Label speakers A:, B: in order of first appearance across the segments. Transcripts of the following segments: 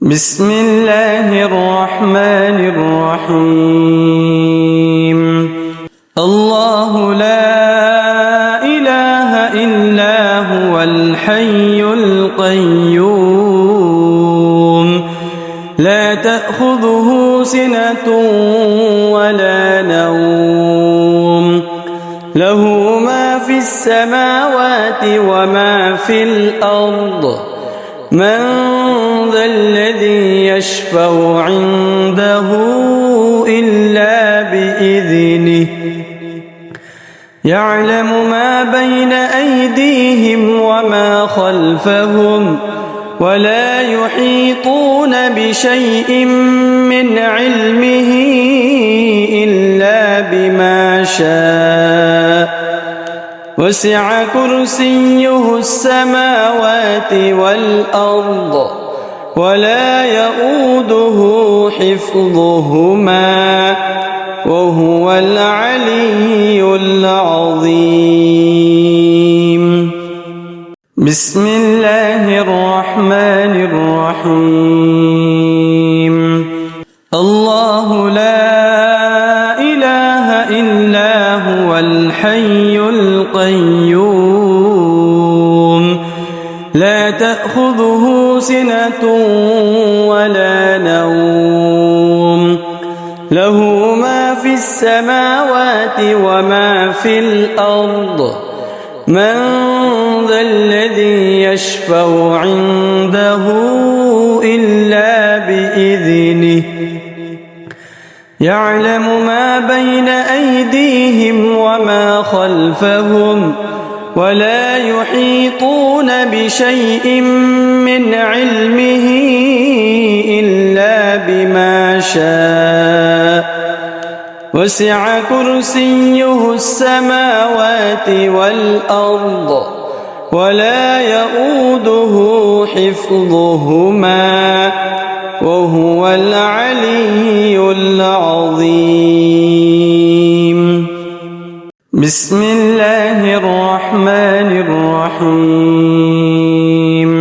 A: بسم الله الرحمن الرحيم. الله لا إله إلا هو الحي القيوم لا تأخذه سنة ولا نوم له ما في السماوات وما في الأرض من ذا الذي يشفع عنده إلا بإذنه يعلم ما بين أيديهم وما خلفهم ولا يحيطون بشيء من علمه إلا بما شاء وسع كرسيه السماوات والأرض ولا يؤوده حفظهما وهو العلي العظيم. بسم الله الرحمن الرحيم. الله لا إله إلا هو الحي القيوم لا تأخذه سنة ولا نوم له ما في السماوات وما في الأرض من ذا الذي يشفع عنده إلا بإذنه يعلم ما بين أيديهم وما خلفهم ولا يحيطون بشيء من علمه إلا بما شاء وسع كرسيه السماوات والأرض ولا يؤوده حفظهما وهو العلي العظيم. بسم الله الرحمن الرحيم.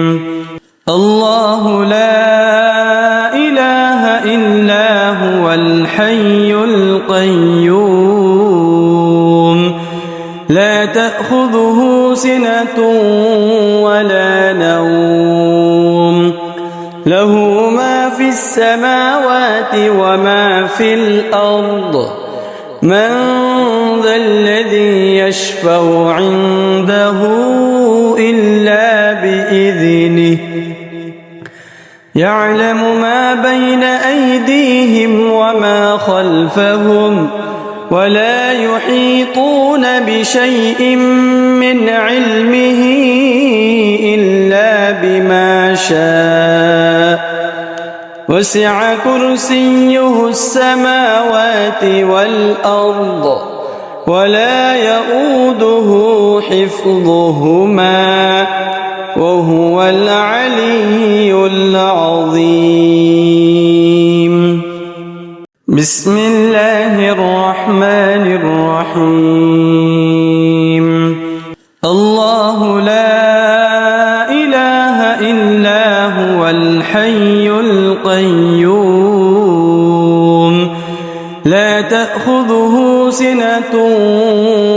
A: الله لا إله إلا هو الحي القيوم لا تأخذه سنة ولا نوم له ما في السماوات وما في الأرض من ذا الذي يشفع عنده إلا بإذنه يعلم ما بين أيديهم وما خلفهم ولا يحيطون بشيء من علمه إلا بما شاء وسع كرسيه السماوات والأرض ولا يؤوده حفظهما وهو العلي العظيم. بسم الله الرحمن الرحيم. الله لا إله إلا هو الحي القيوم لا تأخذه سنة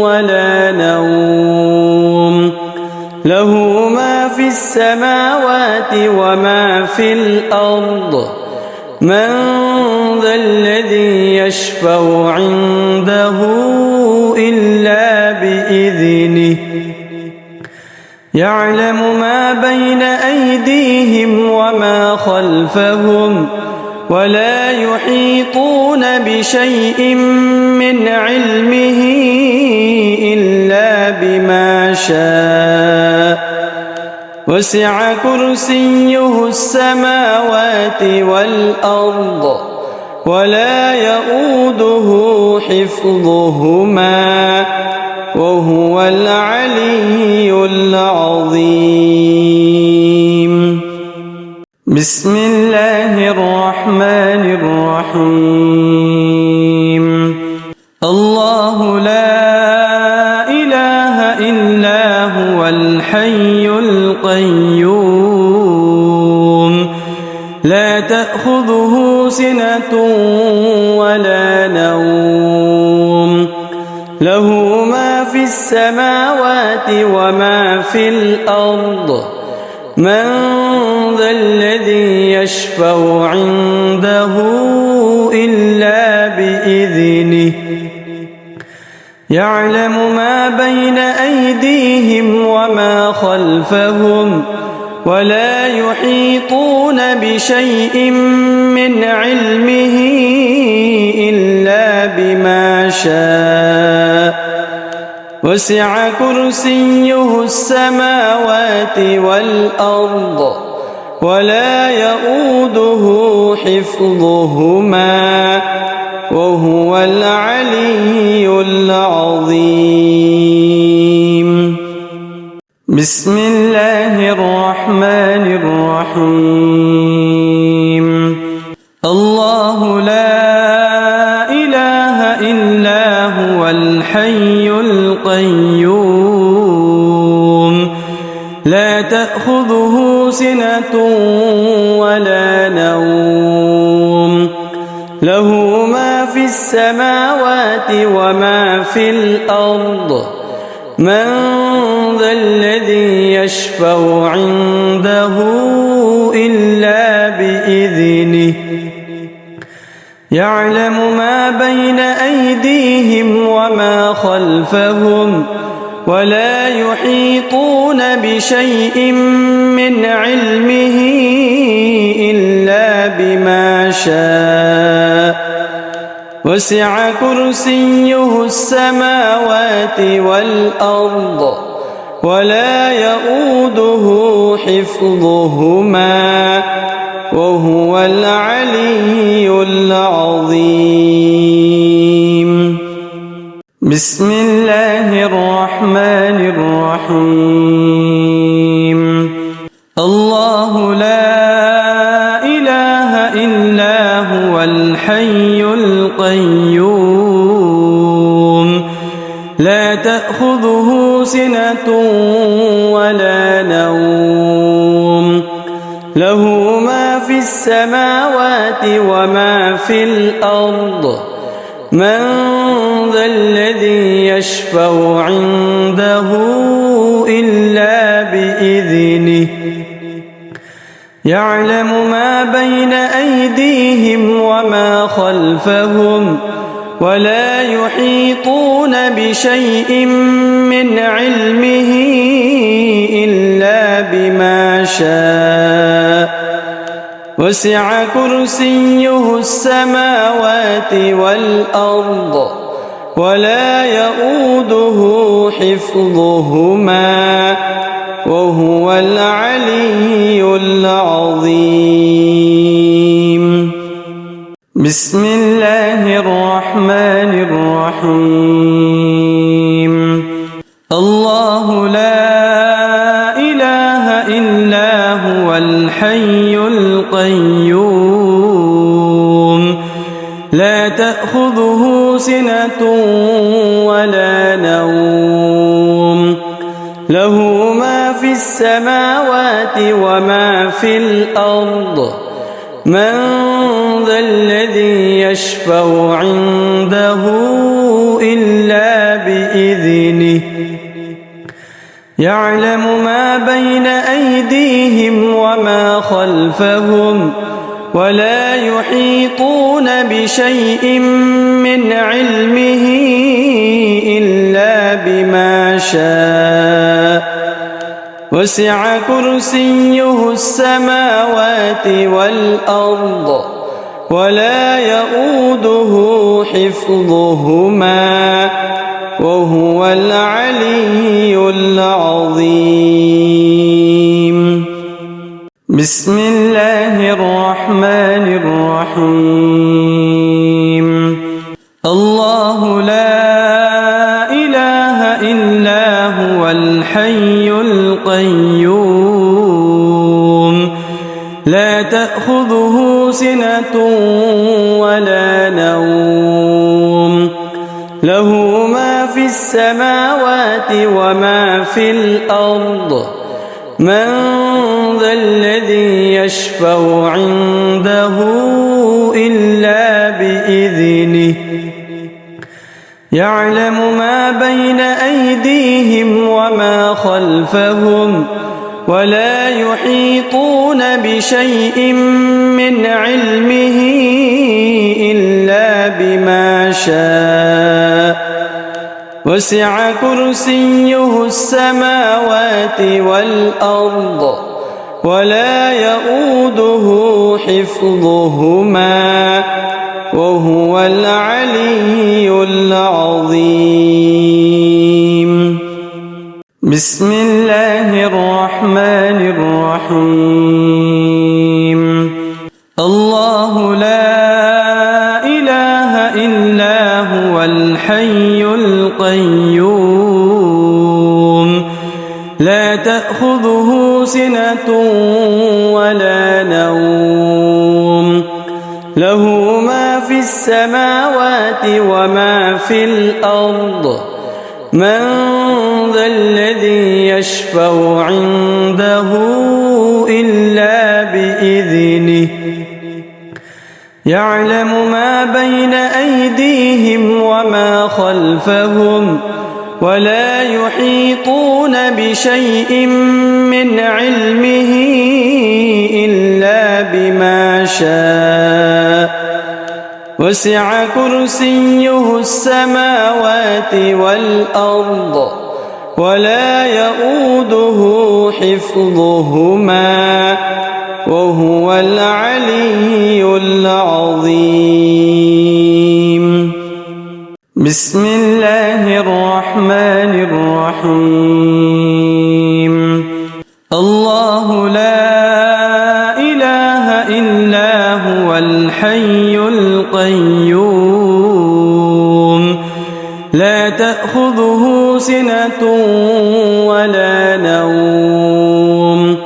A: ولا نوم له ما في السماوات وما في الأرض من ذا الذي يشفع عنده إلا بإذنه يعلم ما بين أيديهم وما خلفهم ولا يحيطون بشيء من علمه إلا بما شاء وسع كرسيه السماوات والأرض ولا يؤوده حفظهما وهو العلي العظيم. بسم الله الرحمن الرحيم. الله لا إله إلا هو الحي القيوم لا تأخذه سنة ولا نوم له ما في السماوات وما في الأرض من ذا الذي يشفع عنده إلا بإذنه يعلم ما بين أيديهم وما خلفهم ولا يحيطون بشيء من علمه إلا بما شاء وسع كرسيه السماوات والأرض ولا يؤوده حفظهما وهو العلي العظيم. بسم الله الرحمن الرحيم. الله لا إله إلا هو الحي القيوم لا تأخذه سنة ولا نوم له ما في السماوات وما في الأرض من ذا الذي يشفع عنده إلا بإذنه يعلم ما بين أيديهم وما خلفهم ولا يحيطون بشيء من علمه إلا بما شاء وسع كرسيه السماوات والأرض ولا يؤوده حفظهما وهو العلي العظيم. بسم الله الرحمن الرحيم. الله لا إله إلا هو الحي القيوم لا تأخذه سنة ولا نوم له ما في السماوات وما في الأرض من ذا الذي يشفع عنده إلا بإذنه يعلم ما بين أيديهم وما خلفهم ولا يحيطون بشيء من علمه إلا بما شاء وسع كرسيه السماوات والأرض ولا يؤوده حفظهما وهو العلي العظيم. بسم الله الرحمن الرحيم. الله لا إله إلا هو الحي القيوم لا تأخذه سنة ولا نوم له ما في السماوات وما في الأرض من ذا الذي يشفع عنده إلا بإذنه يعلم ما بين أيديهم وما خلفهم ولا يحيطون بشيء من علمه إلا بما شاء وسع كرسيه السماوات والأرض ولا يؤوده حفظهما وهو العلي العظيم. بسم الله الرحمن الرحيم. الله لا إله إلا هو الحي القيوم لا تأخذه سنة ولا نوم له ما في السماوات وما في الأرض من ذا الذي يشفع عنده إلا بإذنه يعلم ما بين أيديهم وما خلفهم ولا يحيطون بشيء من علمه إلا بما شاء وسع كرسيه السماوات والأرض ولا يؤوده حفظهما وهو العلي العظيم. بسم الله الرحمن الرحيم. الله لا إله إلا هو الحي القيوم لا تأخذه سنة ولا نوم له ما في السماوات وما في الأرض من ذا الذي يشفع عنده إلا بإذنه يعلم ما بين أيديهم وما خلفهم ولا يحيطون بشيء من علمه إلا بما شاء وسع كرسيه السماوات والأرض ولا يؤوده حفظهما وهو العلي العظيم. بسم الله الرحمن الرحيم. الله لا إله إلا هو الحي القيوم لا تأخذه سنة ولا نوم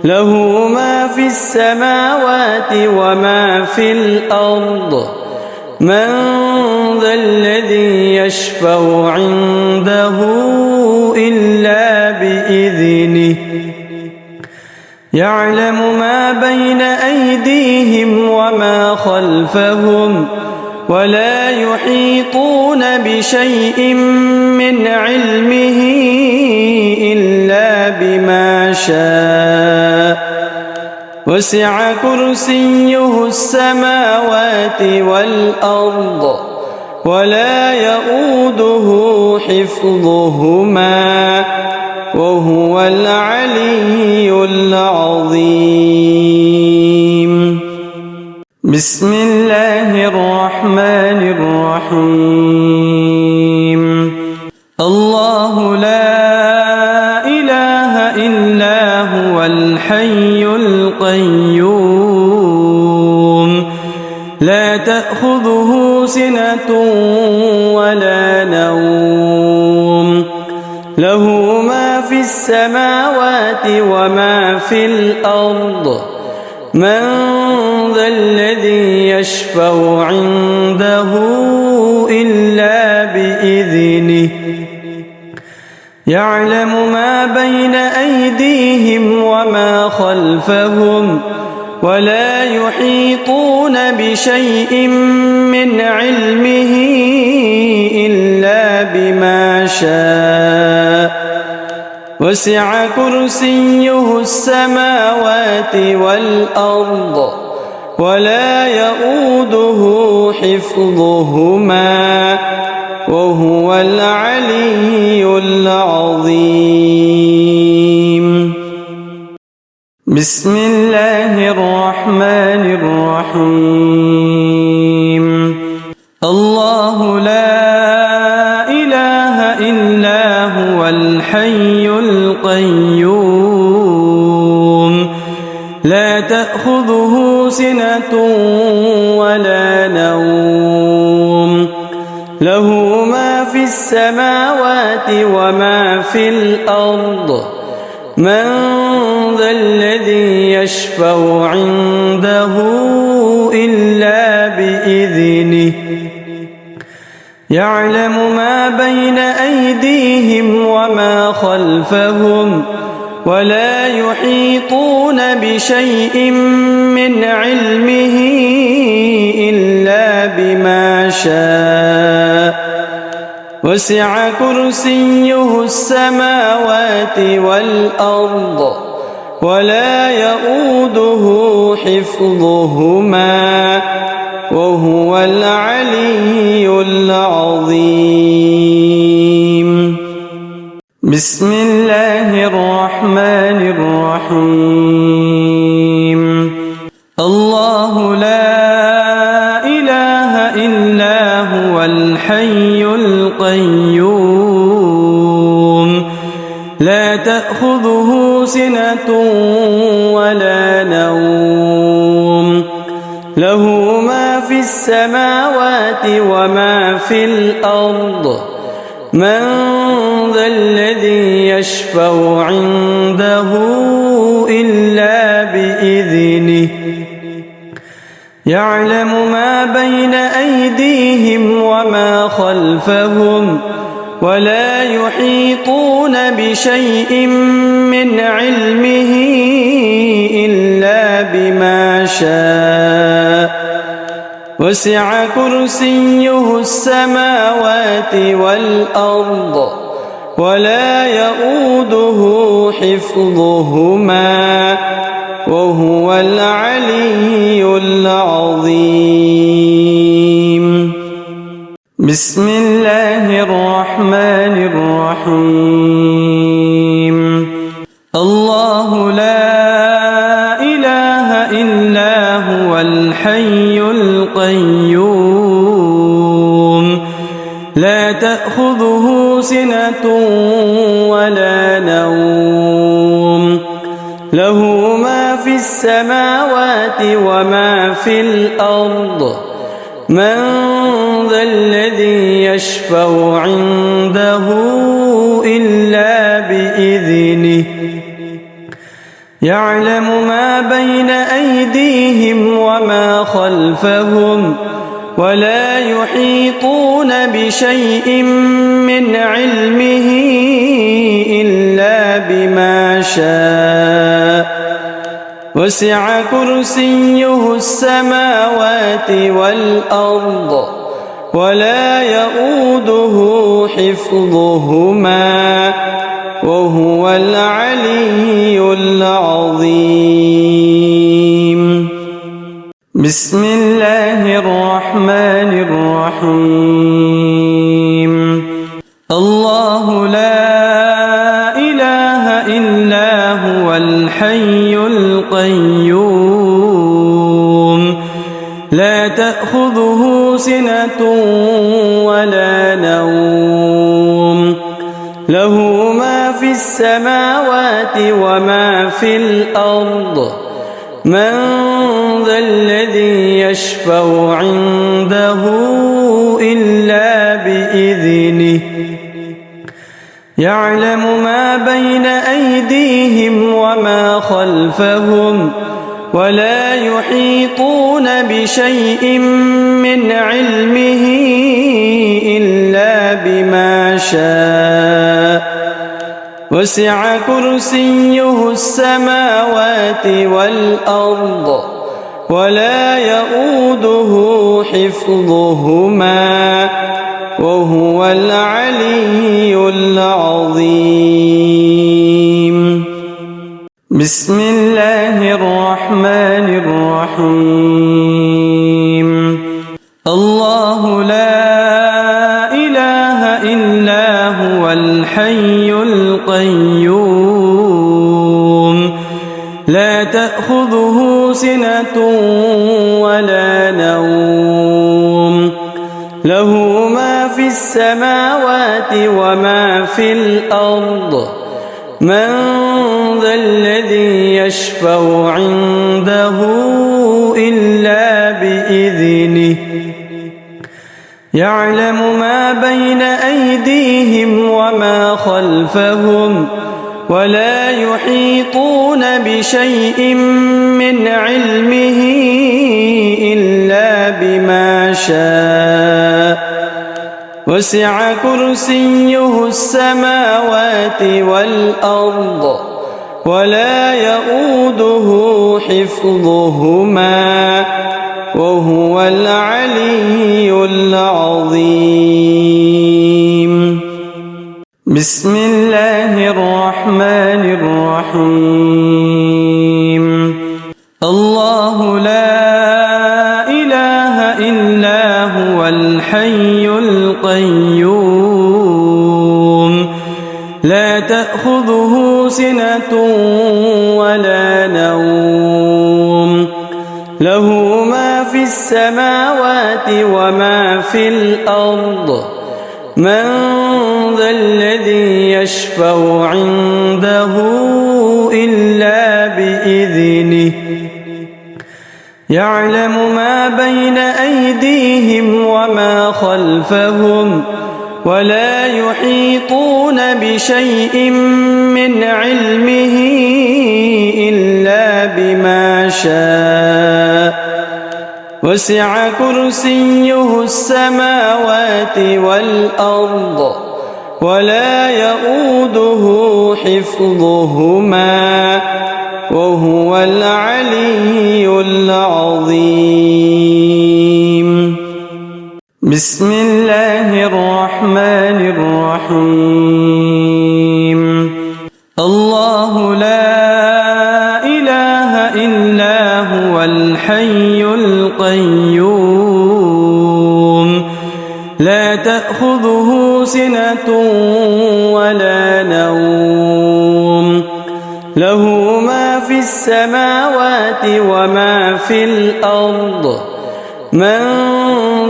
A: له ما في السماوات وما في الأرض من ذا الذي يشفع عنده إلا بإذنه يعلم ما بين أيديهم وما خلفهم ولا يحيطون بشيء من علمه إلا بما شاء وسع كرسيه السماوات والأرض ولا يؤوده حفظهما وهو العلي العظيم. بسم الله الرحمن الرحيم. الله لا إله إلا هو الحي القيوم لا تأخذه سنة ولا نوم له ما في السماوات وما في الأرض من ذا الذي يشفع عنده إلا بإذنه يعلم ما بين أيديهم وما خلفهم ولا يحيطون بشيء من علمه إلا بما شاء وسع كرسيه السماوات والأرض ولا يؤوده حفظهما وهو العلي العظيم. بسم الله الرحمن الرحيم. الله لا إله إلا هو الحي القيوم لا تأخذه سنة ولا نوم له ما في السماوات وما في الأرض من ذا الذي يشفع عنده إلا بإذنه يعلم ما بين أيديهم وما خلفهم ولا يحيطون بشيء من علمه إلا بما شاء وسع كرسيه السماوات والأرض ولا يؤوده حفظهما وهو العلي العظيم. بسم الله الرحمن الرحيم. الله لا إله إلا هو الحي القيوم لا تأخذه سنة ولا نوم له ما في السماوات وما في الأرض من ذا الذي يشفع عنده إلا بإذنه يعلم ما بين أيديهم وما خلفهم ولا يحيطون بشيء من علمه إلا بما شاء وسع كرسيه السماوات والأرض ولا يؤوده حفظهما وهو العلي العظيم. بسم الله الرحمن الرحيم. الله لا إله إلا هو الحي القيوم لا تأخذه سنة ولا نوم له ما في السماوات وما في الأرض من ذا الذي يشفع عنده إلا بإذنه يعلم ما بين أيديهم وما خلفهم ولا يحيطون بشيء من علمه إلا بما شاء وسع كرسيه السماوات والأرض ولا يؤوده حفظهما وهو العلي العظيم. بسم الله الرحمن الرحيم. الله لا إله إلا هو الحي القيوم لا تأخذه سنة ولا نوم له ما في السماوات وما في الأرض من ذا الذي يشفع عنده إلا بإذنه يعلم ما بين أيديهم وما خلفهم ولا يحيطون بشيء من علمه إلا بما شاء وسع كرسيه السماوات والأرض ولا يؤوده حفظهما وهو العلي العظيم. بسم الله الرحمن الرحيم. الله لا إله إلا هو الحي القيوم لا تأخذه سنة ولا نوم له ما في السماوات وما في الأرض من ذا الذي يشفع عنده إلا بإذنه يعلم ما بين أيديهم وما خلفهم ولا يحيطون بشيء من علمه إلا بما شاء وسع كرسيه السماوات والأرض ولا يؤوده حفظهما وهو العلي العظيم. بسم الله الرحمن الرحيم. الله لا إله إلا هو الحي القيوم لا تأخذه سنة ولا نوم له ما في السماوات وما في الأرض من ذا الذي يشفع عنده إلا بإذنه يعلم ما بين أيديهم وما خلفهم ولا يحيطون بشيء من علمه إلا بما شاء وسع كرسيه السماوات والأرض ولا يؤوده حفظهما وهو العلي العظيم. بسم الله الرحمن الرحيم. الله لا إله إلا هو الحي القيوم لا تأخذه سنة ولا نوم له ما في السماوات وما في الأرض من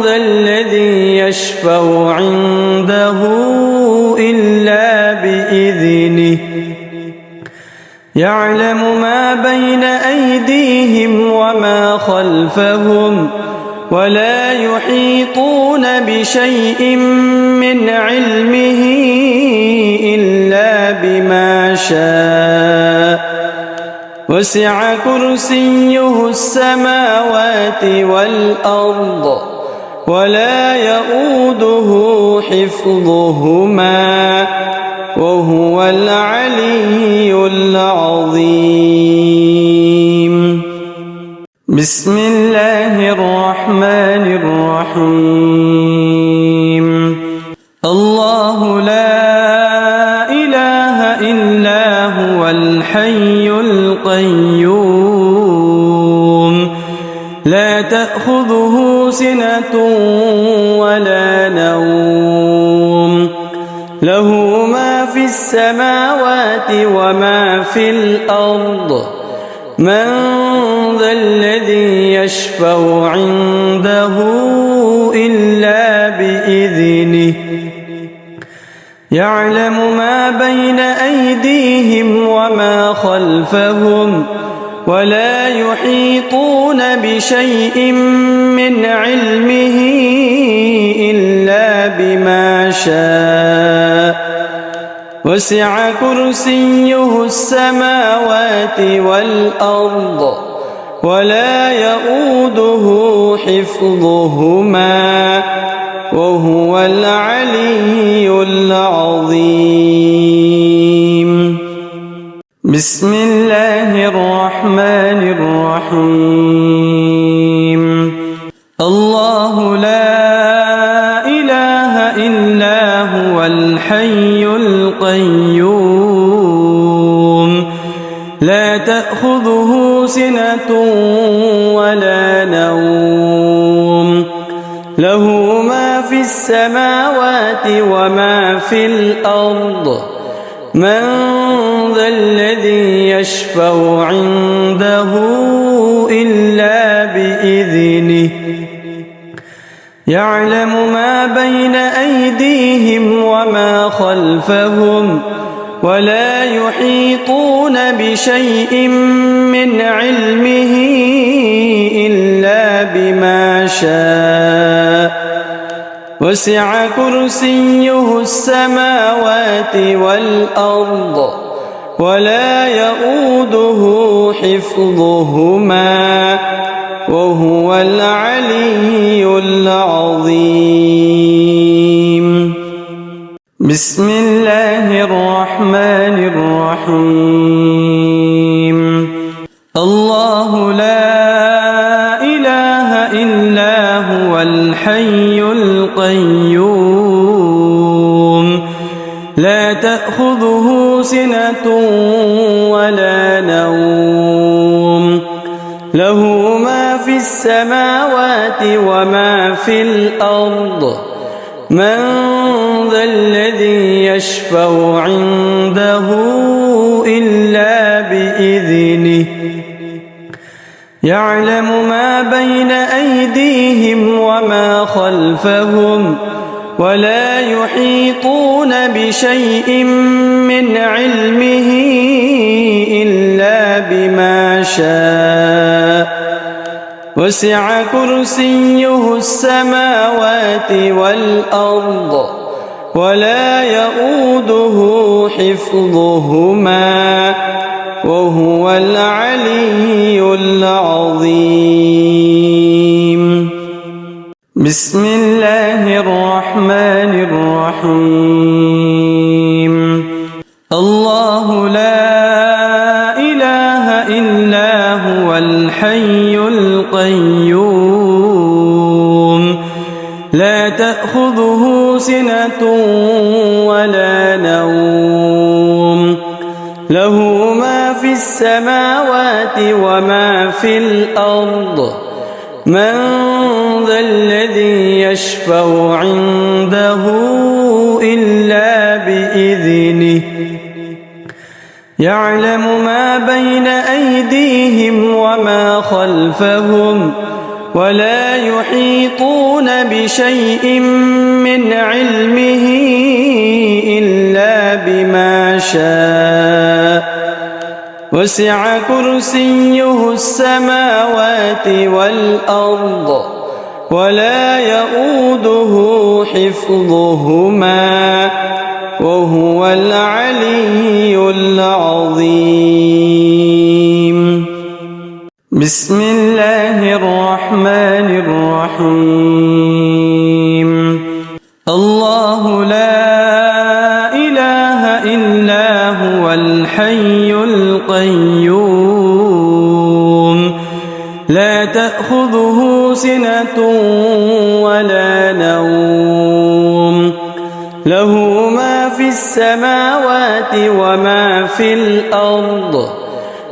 A: ذا الذي يشفع عنده إلا بإذنه يعلم ما بين أيديهم وما خلفهم ولا يحيطون بشيء من علمه إلا بما شاء وسع كرسيه السماوات والأرض ولا يؤوده حفظهما وهو العلي العظيم. بسم الله الرحمن الرحيم. الله لا إله إلا هو الحي القيوم لا تأخذه سنة ولا نوم له ما في السماوات وما في الأرض من ذا الذي يشفع عنده إلا بإذنه يعلم ما بين أيديهم وما خلفهم ولا يحيطون بشيء من علمه إلا بما شاء وسع كرسيه السماوات والأرض ولا يؤوده حفظهما وهو العلي العظيم. بسم الله الرحمن الرحيم. الله لا إله إلا هو الحي القيوم لا تأخذه سنة ولا نوم له ما في السماوات وما في الأرض من ذا الذي يشفع عنده إلا بإذنه يعلم ما بين أيديهم وما خلفهم ولا يحيطون بشيء من علمه إلا بما شاء وسع كرسيه السماوات والأرض ولا يؤوده حفظهما وهو العلي العظيم. بسم الله الرحمن الرحيم. إلا هو الحي القيوم لا تأخذه سنة ولا نوم له ما في السماوات وما في الأرض من ذا الذي يشفع عنده إلا بإذنه يعلم ما بين أيديهم وما خلفهم ولا يحيطون بشيء من علمه إلا بما شاء وسع كرسيه السماوات والأرض ولا يؤوده حفظهما وهو العلي العظيم بسم الله الرحمن الرحيم الله لا إله إلا هو الحي القيوم لا تأخذه سنة ولا نوم له ما في السماوات وما في الأرض من ذا الذي يشفع عنده إلا بإذنه يعلم ما بين أيديهم وما خلفهم ولا يحيطون بشيء من علمه إلا بما شاء وسع كرسيه السماوات والأرض ولا يؤوده حفظهما وهو العلي العظيم بسم الله الرحمن الرحيم الله لا إله إلا هو الحي القيوم لا تأخذه سنة ولا نوم له ما في السماوات وما في الأرض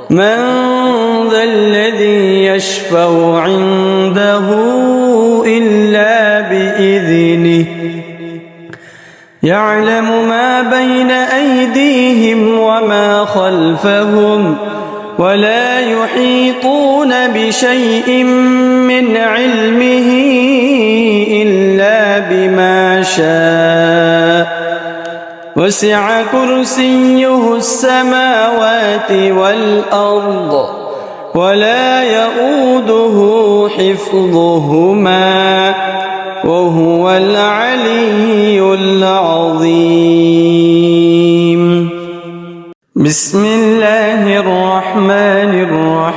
A: من ذا الذي يشفع عنده إلا بإذنه يعلم ما بين أيديهم وما خلفهم ولا يحيطون بشيء من علمه إلا بما شاء وسع كرسيه السماوات والأرض ولا يؤوده حفظهما وهو العلي العظيم بسم الله الرحمن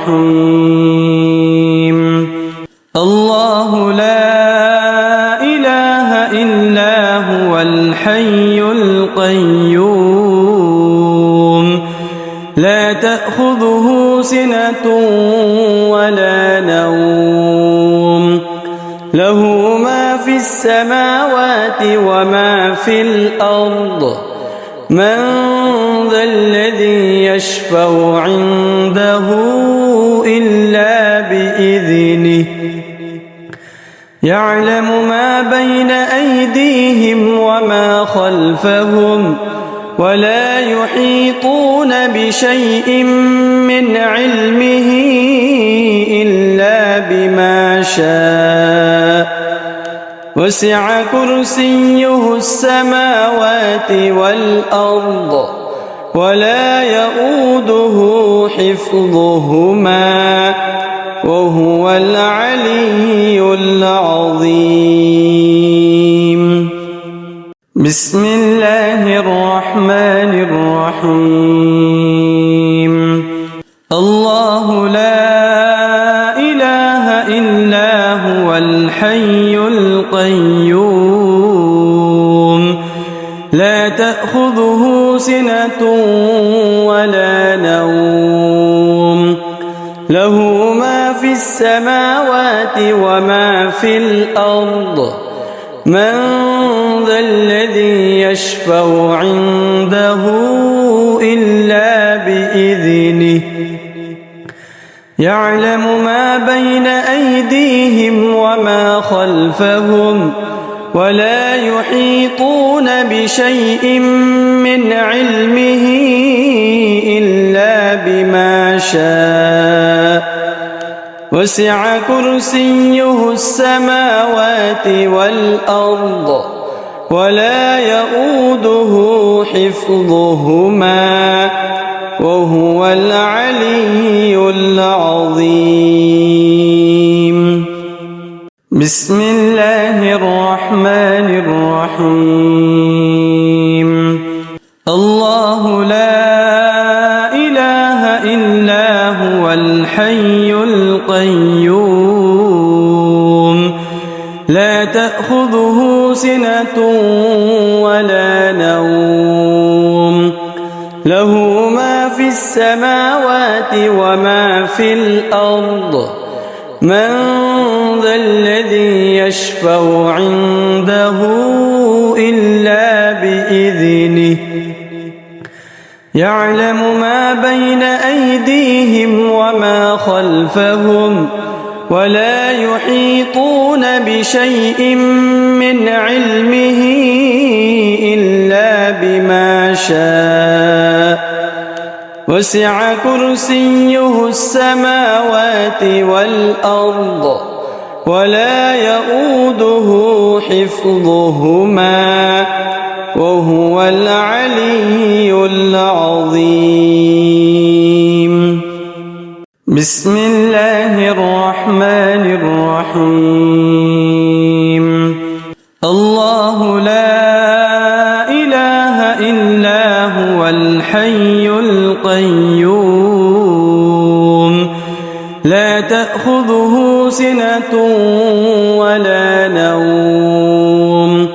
A: الرحيم الله لا إله إلا هو الحي القيوم لا تأخذه سنة ولا نوم له ما في السماوات وما في الأرض من ذا الذي يشفع عنده إلا بإذنه يعلم ما بين أيديهم وما خلفهم ولا يحيطون بشيء من علمه إلا بما شاء وسع كرسيه السماوات والأرض ولا يؤوده حفظهما وهو العلي العظيم بسم الله الرحمن الرحيم الله لا إله إلا هو الحي القيوم لا تأخذه سنة ولا نوم له ما في السماوات السماوات وما في الأرض من ذا الذي يشفع عنده إلا بإذنه يعلم ما بين أيديهم وما خلفهم ولا يحيطون بشيء من علمه إلا بما شاء وسع كرسيه السماوات والأرض ولا يؤوده حفظهما وهو العلي العظيم. بسم الله الرحمن الرحيم. الله لا إله إلا هو الحي القيوم لا تأخذه سنة ولا نوم له ما في السماوات وما في الأرض من ذا الذي يشفع عنده إلا بإذنه يعلم ما بين أيديهم وما خلفهم ولا يحيطون بشيء من علمه إلا بما شاء وسع كرسيه السماوات والأرض ولا يؤوده حفظهما وهو العلي العظيم. بسم الله الرحمن الرحيم. الله لا إله إلا هو الحي القيوم لا تأخذه سنة ولا نوم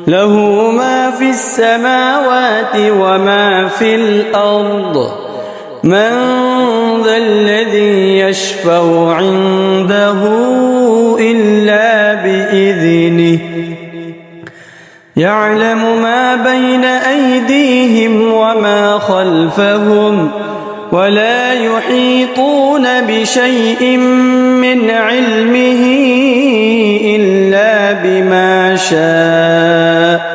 A: له ما في السماوات وما في الأرض من ذا الذي يشفع عنده إلا بإذنه يعلم ما بين أيديهم وما خلفهم ولا يحيطون بشيء من علمه إلا بما شاء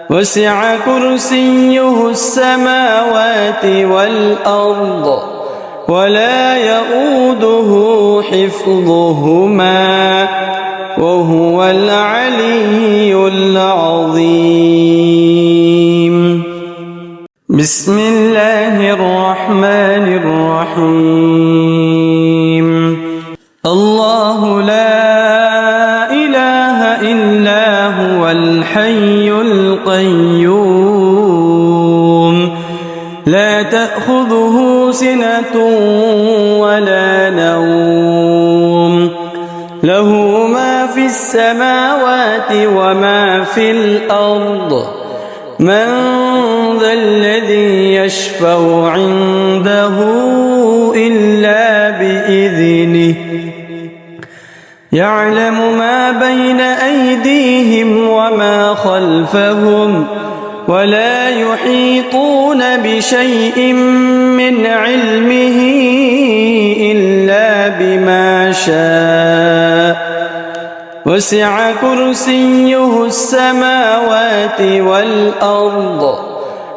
A: وسع كرسيه السماوات والأرض ولا يؤوده حفظهما وهو العلي العظيم. بسم الله الرحمن الرحيم. الله لا إله إلا هو الحي القيوم لا تأخذه سنة ولا نوم له ما في السماوات وما في الأرض من ذا الذي يشفع عنده إلا بإذنه يعلم ما بين أيديهم وما خلفهم ولا يحيطون بشيء من علمه إلا بما شاء وسع كرسيه السماوات والأرض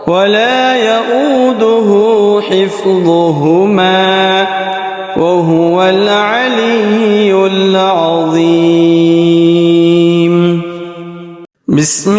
A: ولا يؤوده حفظهما وهو العلي العظيم. بسم